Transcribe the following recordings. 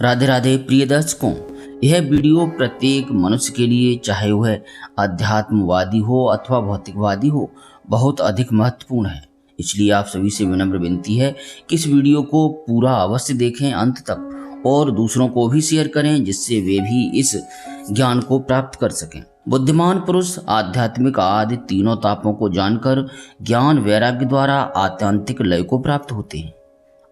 राधे राधे प्रिय दर्शकों, यह वीडियो प्रत्येक मनुष्य के लिए, चाहे वह अध्यात्मवादी हो अथवा भौतिकवादी हो, बहुत अधिक महत्वपूर्ण है। इसलिए आप सभी से विनम्र विनती है कि इस वीडियो को पूरा अवश्य देखें अंत तक और दूसरों को भी शेयर करें, जिससे वे भी इस ज्ञान को प्राप्त कर सकें। बुद्धिमान पुरुष आध्यात्मिक आदि तीनों तापों को जानकर ज्ञान वैराग्य द्वारा आत्यंतिक लय को प्राप्त होते हैं।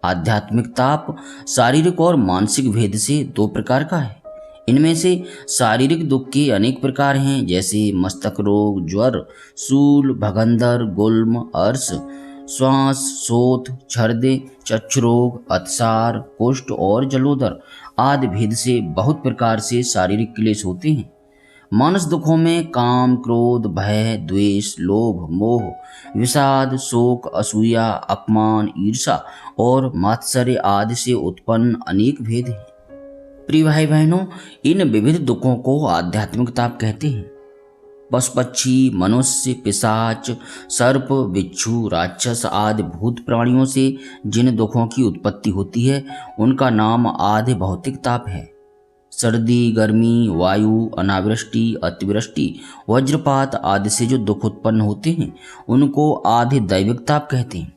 आध्यात्मिक ताप शारीरिक और मानसिक भेद से दो प्रकार का है। इनमें से शारीरिक दुख के अनेक प्रकार हैं, जैसे मस्तक रोग, ज्वर, शूल, भगंदर, गुल्म, अर्श, श्वास, शोथ, छर्दे, चक्षुरोग, अतिसार, कुष्ठ और जलोदर आदि भेद से बहुत प्रकार से शारीरिक क्लेश होते हैं। मानस दुखों में काम, क्रोध, भय, द्वेष, लोभ, मोह, विषाद, शोक, असूया, अपमान, ईर्षा और मात्सर्य आदि से उत्पन्न अनेक भेद हैं। प्रिय भाई बहनों, इन विविध दुखों को आध्यात्मिक ताप कहते हैं। पशु पक्षी, मनुष्य, पिशाच, सर्प, बिच्छू, राक्षस आदि भूत प्राणियों से जिन दुखों की उत्पत्ति होती है, उनका नाम आधि भौतिक ताप है। सर्दी, गर्मी, वायु, अनावृष्टि, अतिवृष्टि, वज्रपात आदि से जो दुख उत्पन्न होते हैं, उनको आधि दैविक ताप कहते हैं।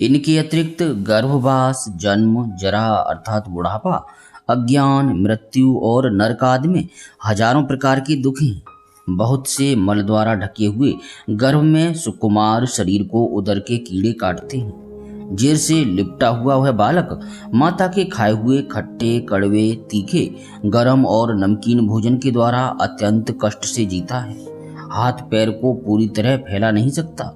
इनके अतिरिक्त गर्भवास, जन्म, जरा अर्थात बुढ़ापा, अज्ञान, मृत्यु और नरक आदि में हजारों प्रकार के दुख हैं। बहुत से मल द्वारा ढके हुए गर्भ में सुकुमार शरीर को उदर के कीड़े काटते हैं। जेर से लिपटा हुआ वह बालक माता के खाए हुए खट्टे, कड़वे, तीखे, गरम और नमकीन भोजन के द्वारा अत्यंत कष्ट से जीता है। हाथ पैर को पूरी तरह फैला नहीं सकता,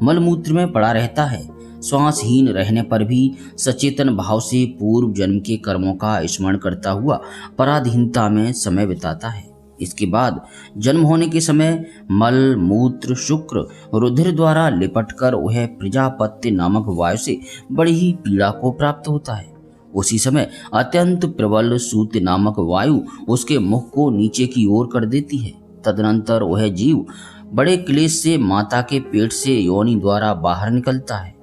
मलमूत्र में पड़ा रहता है। श्वासहीन रहने पर भी सचेतन भाव से पूर्व जन्म के कर्मों का स्मरण करता हुआ पराधीनता में समय बिताता है। इसके बाद जन्म होने के समय मल, मूत्र, शुक्र, रुधिर द्वारा लिपटकर वह प्रजापत्य नामक वायु से बड़ी ही पीड़ा को प्राप्त होता है। उसी समय अत्यंत प्रबल सूत नामक वायु उसके मुख को नीचे की ओर कर देती है। तदनंतर वह जीव बड़े क्लेश से माता के पेट से योनि द्वारा बाहर निकलता है।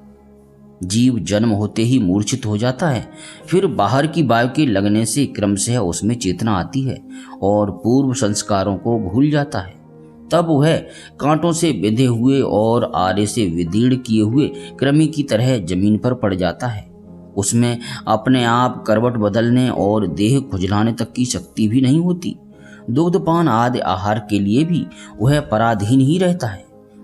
जीव जन्म होते ही मूर्छित हो जाता है, फिर बाहर की वायु के लगने से क्रमशः उसमें चेतना आती है और पूर्व संस्कारों को भूल जाता है। तब वह कांटों से बिधे हुए और आरे से विदीर्ण किए हुए कृमि की तरह जमीन पर पड़ जाता है। उसमें अपने आप करवट बदलने और देह खुजलाने तक की शक्ति भी नहीं होती। दुग्धपान आदि आहार के लिए भी वह पराधीन ही रहता है।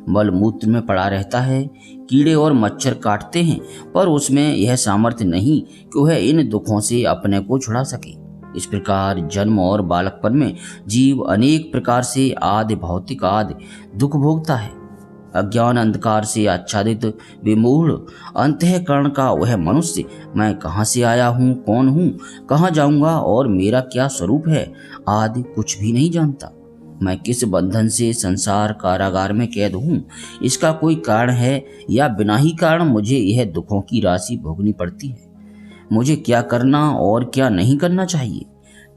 मल मूत्र में पड़ा रहता है। कीड़े और मच्छर काटते हैं, पर उसमें यह सामर्थ्य नहीं कि वह इन दुखों से अपने को छुड़ा सके। इस प्रकार जन्म और बालकपन में जीव अनेक प्रकार से आदि भौतिक आदि दुख भोगता है। अज्ञान अंधकार से आच्छादित विमूढ़ अंतःकरण का वह मनुष्य मैं कहाँ से आया हूँ, कौन हूँ, कहाँ जाऊँगा और मेरा क्या स्वरूप है आदि कुछ भी नहीं जानता। मैं किस बंधन से संसार कारागार में कैद हूँ, इसका कोई कारण है या बिना ही कारण मुझे यह दुखों की राशि भोगनी पड़ती है। मुझे क्या करना और क्या नहीं करना चाहिए,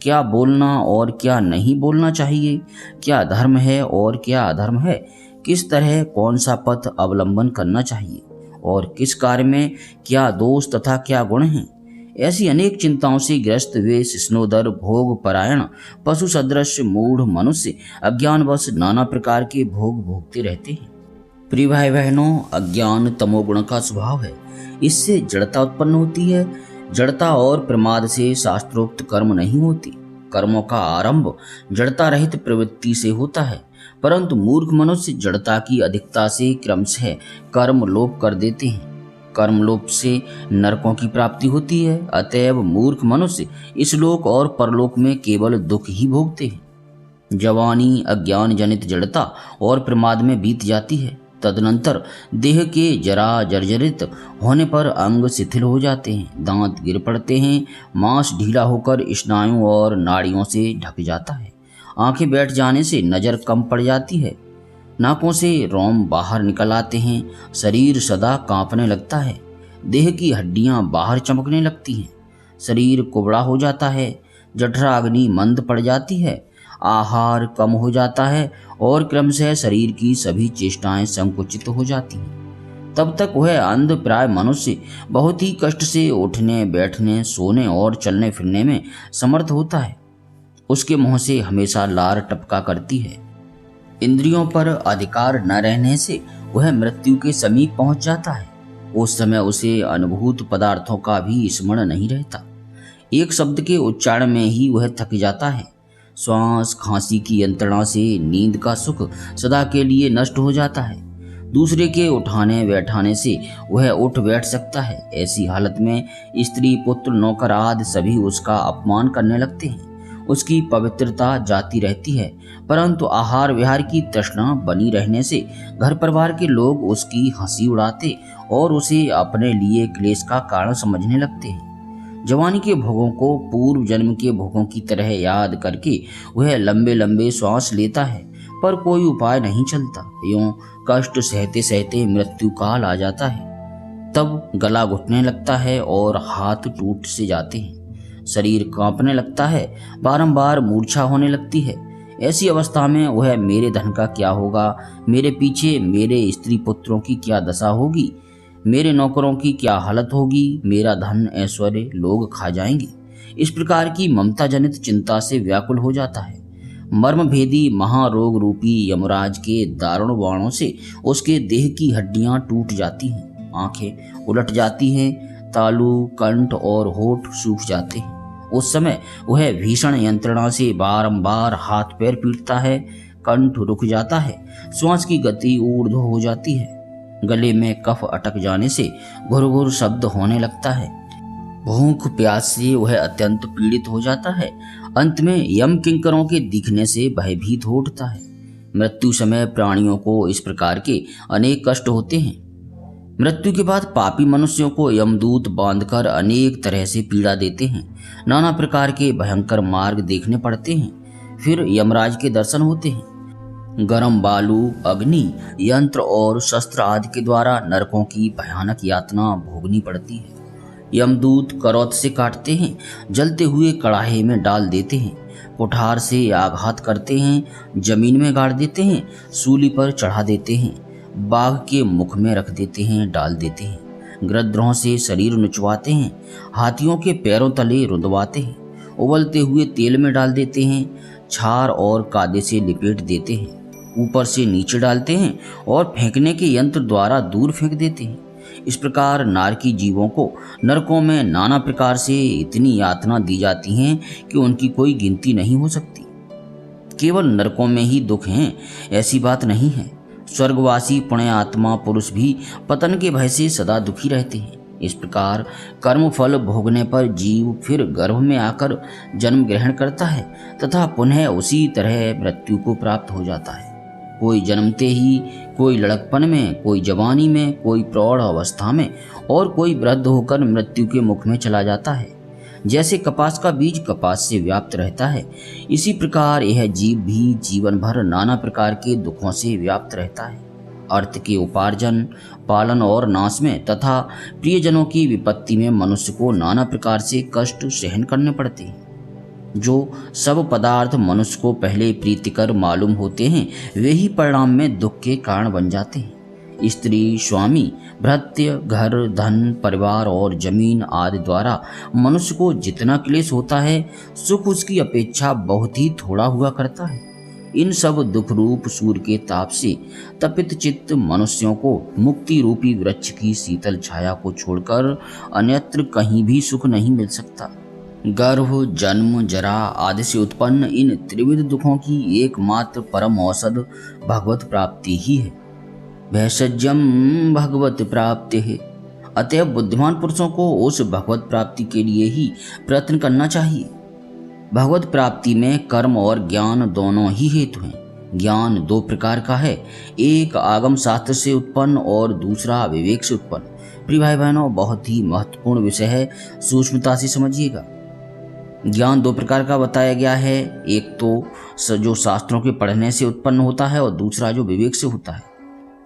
क्या बोलना और क्या नहीं बोलना चाहिए, क्या धर्म है और क्या अधर्म है, किस तरह कौन सा पथ अवलंबन करना चाहिए और किस कार्य में क्या दोष तथा क्या गुण हैं। ऐसी अनेक चिंताओं से ग्रस्त वे शिष्णोदर भोग परायण पशु सदृश मूढ़ मनुष्य अज्ञानवश नाना प्रकार के भोग भोगते रहते हैं। प्रिय भाई बहनों, अज्ञान तमोगुण का स्वभाव है। इससे जड़ता उत्पन्न होती है। जड़ता और प्रमाद से शास्त्रोक्त कर्म नहीं होती। कर्मों का आरंभ जड़ता रहित प्रवृत्ति से होता है, परंतु मूर्ख मनुष्य जड़ता की अधिकता से क्रमशः कर्म लोप कर देते हैं। कर्मलोप से नरकों की प्राप्ति होती है। अतएव मूर्ख मनुष्य इस लोक और परलोक में केवल दुख ही भोगते हैं। जवानी अज्ञान जनित जड़ता और प्रमाद में बीत जाती है। तदनंतर देह के जरा जर्जरित होने पर अंग शिथिल हो जाते हैं, दांत गिर पड़ते हैं, मांस ढीला होकर स्नायुओं और नाड़ियों से ढक जाता है, आंखें बैठ जाने से नजर कम पड़ जाती है, नाकों से रोम बाहर निकल आते हैं, शरीर सदा कांपने लगता है, देह की हड्डियां बाहर चमकने लगती हैं, शरीर कुबड़ा हो जाता है, जठराग्नि मंद पड़ जाती है, आहार कम हो जाता है और क्रमशः शरीर की सभी चेष्टाएं संकुचित हो जाती हैं। तब तक वह अंध प्राय मनुष्य बहुत ही कष्ट से उठने, बैठने, सोने और चलने फिरने में समर्थ होता है। उसके मुंह से हमेशा लार टपका करती है। इंद्रियों पर अधिकार न रहने से वह मृत्यु के समीप पहुंच जाता है। उस समय उसे अनुभूत पदार्थों का भी स्मरण नहीं रहता। एक शब्द के उच्चारण में ही वह थक जाता है। श्वास खांसी की यंत्रणा से नींद का सुख सदा के लिए नष्ट हो जाता है। दूसरे के उठाने बैठाने से वह उठ बैठ सकता है। ऐसी हालत में स्त्री, पुत्र, नौकर आदि सभी उसका अपमान करने लगते हैं। उसकी पवित्रता जाती रहती है, परंतु आहार विहार की तृष्णा बनी रहने से घर परिवार के लोग उसकी हंसी उड़ाते और उसे अपने लिए क्लेश का कारण समझने लगते हैं। जवानी के भोगों को पूर्व जन्म के भोगों की तरह याद करके वह लंबे लंबे श्वास लेता है, पर कोई उपाय नहीं चलता। यूं कष्ट सहते सहते मृत्यु काल आ जाता है। तब गला घुटने लगता है और हाथ टूट से जाते हैं। शरीर कांपने लगता है, बारंबार मूर्छा होने लगती है। ऐसी अवस्था में वह मेरे धन का क्या होगा, मेरे पीछे मेरे स्त्री पुत्रों की क्या दशा होगी, मेरे नौकरों की क्या हालत होगी, मेरा धन ऐश्वर्य लोग खा जाएंगे, इस प्रकार की ममता जनित चिंता से व्याकुल हो जाता है। मर्म भेदी महारोग रूपी यमराज के दारुण बाणों से उसके देह की हड्डियां टूट जाती हैं, आंखें उलट जाती हैं, तालू, कंठ और होठ सूख जाते हैं। उस समय वह भीषण यंत्रणा से बारंबार हाथ पैर पीटता है, कंठ रुक जाता है, श्वास की गति ऊर्ध्व हो जाती है, गले में कफ अटक जाने से घुर-घुर शब्द होने लगता है। भूख प्यास से वह अत्यंत पीड़ित हो जाता है। अंत में यम किंकरों के दिखने से भयभीत हो उठता है। मृत्यु समय प्राणियों को इस प्रकार के अनेक कष्ट होते हैं। मृत्यु के बाद पापी मनुष्यों को यमदूत बांधकर अनेक तरह से पीड़ा देते हैं। नाना प्रकार के भयंकर मार्ग देखने पड़ते हैं। फिर यमराज के दर्शन होते हैं। गरम बालू, अग्नि, यंत्र और शस्त्र आदि के द्वारा नरकों की भयानक यातना भोगनी पड़ती है। यमदूत करौत से काटते हैं, जलते हुए कड़ाहे में डाल देते हैं, कुठार से आघात करते हैं, जमीन में गाड़ देते हैं, सूली पर चढ़ा देते हैं, बाघ के मुख में रख देते हैं, डाल देते हैं, गृध्रों से शरीर नुचवाते हैं, हाथियों के पैरों तले रुंधवाते हैं, उबलते हुए तेल में डाल देते हैं, छार और कादे से लिपेट देते हैं, ऊपर से नीचे डालते हैं और फेंकने के यंत्र द्वारा दूर फेंक देते हैं। इस प्रकार नारकी जीवों को नरकों में नाना प्रकार से इतनी यातना दी जाती हैं कि उनकी कोई गिनती नहीं हो सकती। केवल नरकों में ही दुख हैं ऐसी बात नहीं है। स्वर्गवासी पुण्य आत्मा पुरुष भी पतन के भय से सदा दुखी रहते हैं। इस प्रकार कर्म फल भोगने पर जीव फिर गर्भ में आकर जन्म ग्रहण करता है तथा पुनः उसी तरह मृत्यु को प्राप्त हो जाता है। कोई जन्मते ही, कोई लड़कपन में, कोई जवानी में, कोई प्रौढ़ अवस्था में और कोई वृद्ध होकर मृत्यु के मुख में चला जाता है। जैसे कपास का बीज कपास से व्याप्त रहता है, इसी प्रकार यह जीव भी जीवन भर नाना प्रकार के दुखों से व्याप्त रहता है। अर्थ के उपार्जन, पालन और नाश में तथा प्रियजनों की विपत्ति में मनुष्य को नाना प्रकार से कष्ट सहन करने पड़ते हैं। जो सब पदार्थ मनुष्य को पहले प्रीतिकर मालूम होते हैं, वे ही परिणाम में दुख के कारण बन जाते हैं। स्त्री, स्वामी, भृत्य, घर, धन, परिवार और जमीन आदि द्वारा मनुष्य को जितना क्लेश होता है, सुख उसकी अपेक्षा बहुत ही थोड़ा हुआ करता है। इन सब दुख रूप सूर्य के ताप से तपित चित्त मनुष्यों को मुक्ति रूपी वृक्ष की शीतल छाया को छोड़कर अन्यत्र कहीं भी सुख नहीं मिल सकता। गर्भ, जन्म, जरा आदि से उत्पन्न इन त्रिविध दुखों की एकमात्र परम औषध भगवत प्राप्ति ही है। भैषज्यम भगवत प्राप्ति है। अतएव बुद्धिमान पुरुषों को उस भगवत प्राप्ति के लिए ही प्रयत्न करना चाहिए। भगवत प्राप्ति में कर्म और ज्ञान दोनों ही हेतु हैं। ज्ञान दो प्रकार का है, एक आगम शास्त्र से उत्पन्न और दूसरा विवेक से उत्पन्न। प्रिय भाई बहनों, बहुत ही महत्वपूर्ण विषय है, सूक्ष्मता से समझिएगा। ज्ञान दो प्रकार का बताया गया है, एक तो जो शास्त्रों के पढ़ने से उत्पन्न होता है और दूसरा जो विवेक से होता है।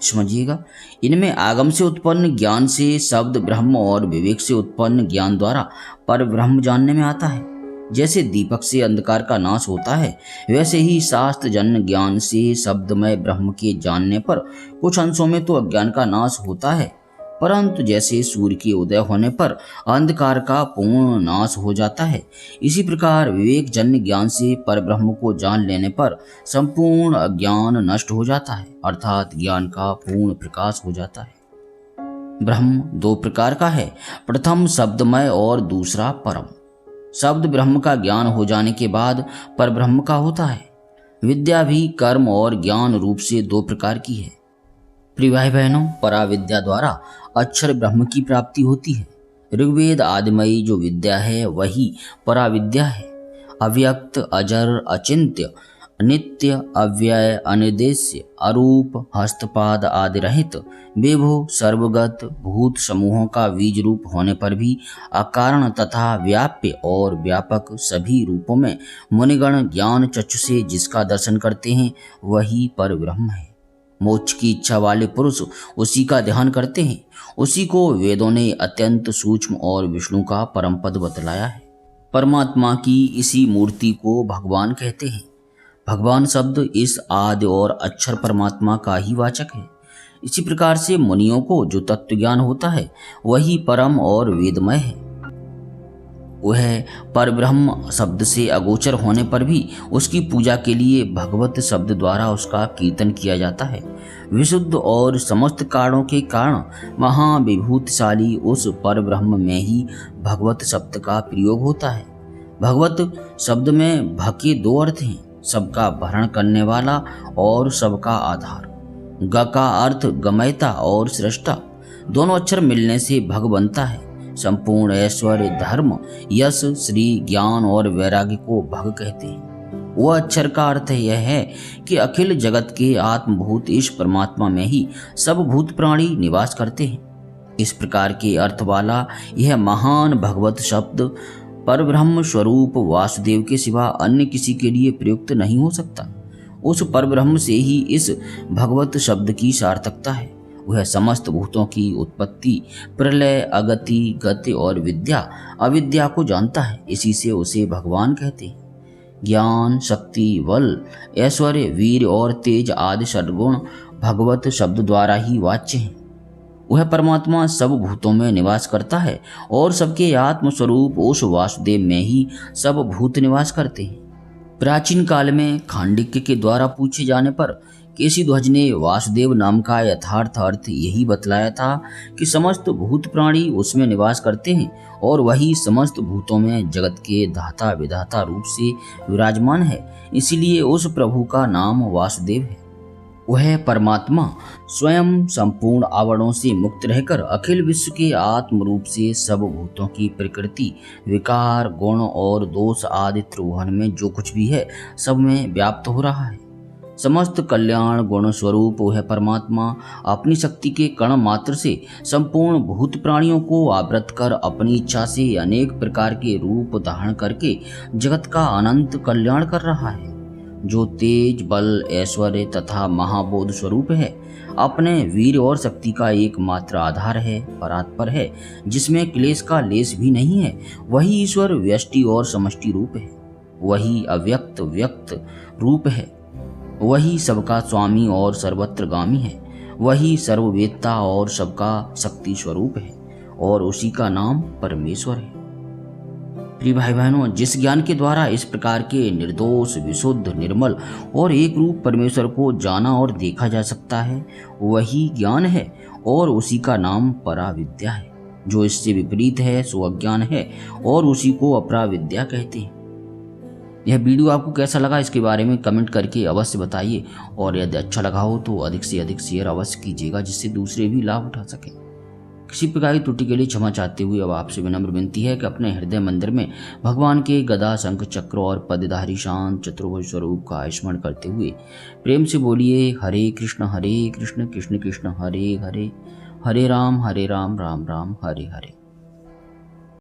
समझिएगा, इनमें आगम से उत्पन्न ज्ञान से शब्द ब्रह्म और विवेक से उत्पन्न ज्ञान द्वारा पर ब्रह्म जानने में आता है। जैसे दीपक से अंधकार का नाश होता है, वैसे ही शास्त्र जन्य ज्ञान से शब्दमय ब्रह्म के जानने पर कुछ अंशों में तो अज्ञान का नाश होता है, परंतु जैसे सूर्य के उदय होने पर अंधकार का पूर्ण नाश हो जाता है, इसी प्रकार विवेक जन्य ज्ञान से परब्रह्म को जान लेने पर संपूर्ण अज्ञान नष्ट हो जाता है, अर्थात ज्ञान का पूर्ण प्रकाश हो जाता है। ब्रह्म दो प्रकार का है, प्रथम शब्दमय और दूसरा परम। शब्द ब्रह्म का ज्ञान हो जाने के बाद परब्रह्म का होता है। विद्या भी कर्म और ज्ञान रूप से दो प्रकार की है। प्रिय भाई बहनों, पराविद्या द्वारा अक्षर ब्रह्म की प्राप्ति होती है। ऋग्वेद आदिमयी जो विद्या है वही पराविद्या है। अव्यक्त, अजर, अचिंत्य, नित्य, अव्यय, अनिर्देश्य, अरूप, हस्तपाद आदि रहित, विभु, सर्वगत, भूत समूहों का बीज रूप होने पर भी अकारण तथा व्याप्य और व्यापक सभी रूपों में मुनिगण ज्ञान चक्षु से जिसका दर्शन करते हैं वही परब्रह्म है। मोक्ष की इच्छा वाले पुरुष उसी का ध्यान करते हैं। उसी को वेदों ने अत्यंत सूक्ष्म और विष्णु का परम पद बतलाया है। परमात्मा की इसी मूर्ति को भगवान कहते हैं। भगवान शब्द इस आदि और अक्षर परमात्मा का ही वाचक है। इसी प्रकार से मुनियों को जो तत्व ज्ञान होता है वही परम और वेदमय है। वह परब्रह्म शब्द से अगोचर होने पर भी उसकी पूजा के लिए भगवत शब्द द्वारा उसका कीर्तन किया जाता है। विशुद्ध और समस्त कारणों के कारण महाविभूतिशाली उस परब्रह्म में ही भगवत शब्द का प्रयोग होता है। भगवत शब्द में भ के दो अर्थ हैं, सबका भरण करने वाला और सबका आधार। ग का अर्थ गमयता और सृष्टा, दोनों अक्षर मिलने से भग बनता है। संपूर्ण ऐश्वर्य, धर्म, यश, श्री, ज्ञान और वैराग्य को भग कहते हैं। वह अक्षर का अर्थ यह है कि अखिल जगत के आत्मभूत इस परमात्मा में ही सब भूत प्राणी निवास करते हैं। इस प्रकार के अर्थ वाला यह महान भगवत शब्द परब्रह्म स्वरूप वासुदेव के सिवा अन्य किसी के लिए प्रयुक्त नहीं हो सकता। उस परब्रह्म से ही इस भगवत शब्द की सार्थकता है। वह समस्त भूतों की उत्पत्ति, प्रलय, अगति, गति और विद्या अविद्या को जानता है। इसी से उसे भगवान कहते हैं। ज्ञान, शक्ति, बल, ऐश्वर्य, वीर और तेज आदि षड्गुण भगवत शब्द द्वारा ही वाच्य हैं। वह परमात्मा सब भूतों में निवास करता है और सबके आत्म स्वरूप उस वासुदेव में ही सब भूत निवास करते हैं। प्राचीन काल में खांडिक्य के द्वारा पूछे जाने पर केशीध्वज ने वासुदेव नाम का यथार्थ अर्थ यही बतलाया था कि समस्त भूत प्राणी उसमें निवास करते हैं और वही समस्त भूतों में जगत के दाता विधाता रूप से विराजमान है। इसीलिए उस प्रभु का नाम वासुदेव है। वह परमात्मा स्वयं संपूर्ण आवरणों से मुक्त रहकर अखिल विश्व के आत्म रूप से सब भूतों की प्रकृति, विकार, गुण और दोष आदि त्रिभुवन में जो कुछ भी है सब में व्याप्त हो रहा है। समस्त कल्याण गुण स्वरूप वह परमात्मा अपनी शक्ति के कण मात्र से संपूर्ण भूत प्राणियों को आवृत कर अपनी इच्छा से अनेक प्रकार के रूप धारण करके जगत का अनंत कल्याण कर रहा है। जो तेज, बल, ऐश्वर्य तथा महाबोध स्वरूप है, अपने वीर और शक्ति का एकमात्र आधार है, परात्पर है, जिसमें क्लेश का लेश भी नहीं है, वही ईश्वर व्यष्टि और समष्टि रूप है। वही अव्यक्त व्यक्त रूप है। वही सबका स्वामी और सर्वत्रगामी है। वही सर्ववेत्ता और सबका शक्ति स्वरूप है और उसी का नाम परमेश्वर है। प्रिय भाई बहनों, जिस ज्ञान के द्वारा इस प्रकार के निर्दोष, विशुद्ध, निर्मल और एक रूप परमेश्वर को जाना और देखा जा सकता है वही ज्ञान है और उसी का नाम पराविद्या है। जो इससे विपरीत है सो अज्ञान है और उसी को अपराविद्या कहते हैं। यह वीडियो आपको कैसा लगा इसके बारे में कमेंट करके अवश्य बताइए और यदि अच्छा लगा हो तो अधिक से अधिक शेयर अवश्य कीजिएगा जिससे दूसरे भी लाभ उठा सकें। किसी प्रकार की त्रुटि के लिए क्षमा चाहते हुए अब आपसे विनम्र विनती है कि अपने हृदय मंदिर में भगवान के गदा, शंख, चक्र और पदधारी शांत चतुर्भुज स्वरूप का स्मरण करते हुए प्रेम से बोलिए हरे कृष्ण कृष्ण कृष्ण हरे हरे, हरे राम राम राम हरे हरे।